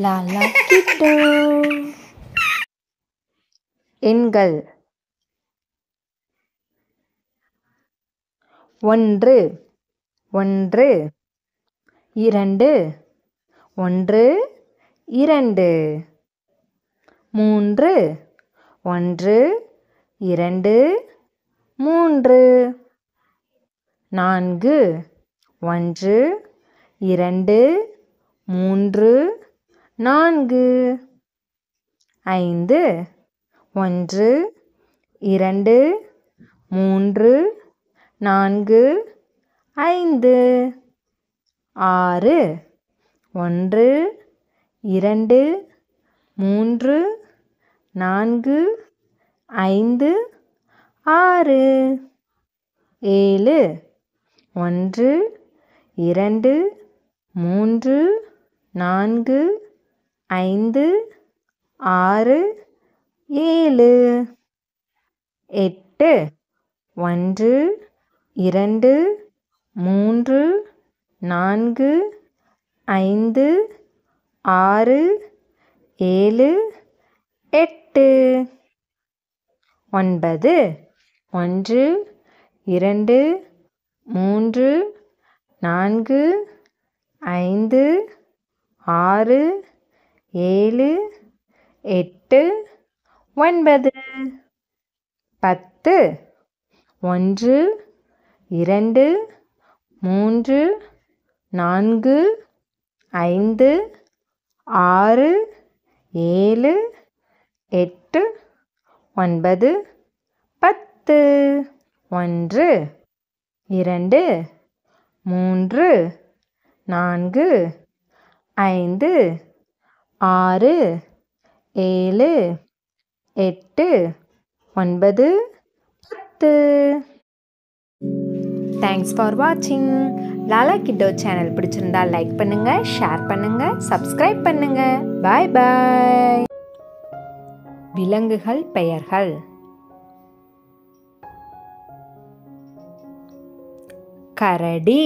லாலா கிட்டோ. எண்கள்: 1 1 2 1 2 3 1 2 3 4 1 2 3 4 5 1 2 3 4 5 6 1 2 3 4 5 6 7 1 2 3 4 5 6 7 8 1 2 3 4 5 6 7 8 9 1 2 3 4 5 6 7 8 9 10 1 2 3 4 5 6 7 8 9 10 1 2 3 4 5 6 7 8 9 10. Thanks for வாட்சிங். Lala கிட்டோ channel பிடிச்சிருந்தா லைக் பண்ணுங்க, ஷேர் பண்ணுங்க, சப்ஸ்கிரைப் பண்ணுங்க. பாய் பாய். விலங்குகள் பெயர்கள்: கரடி,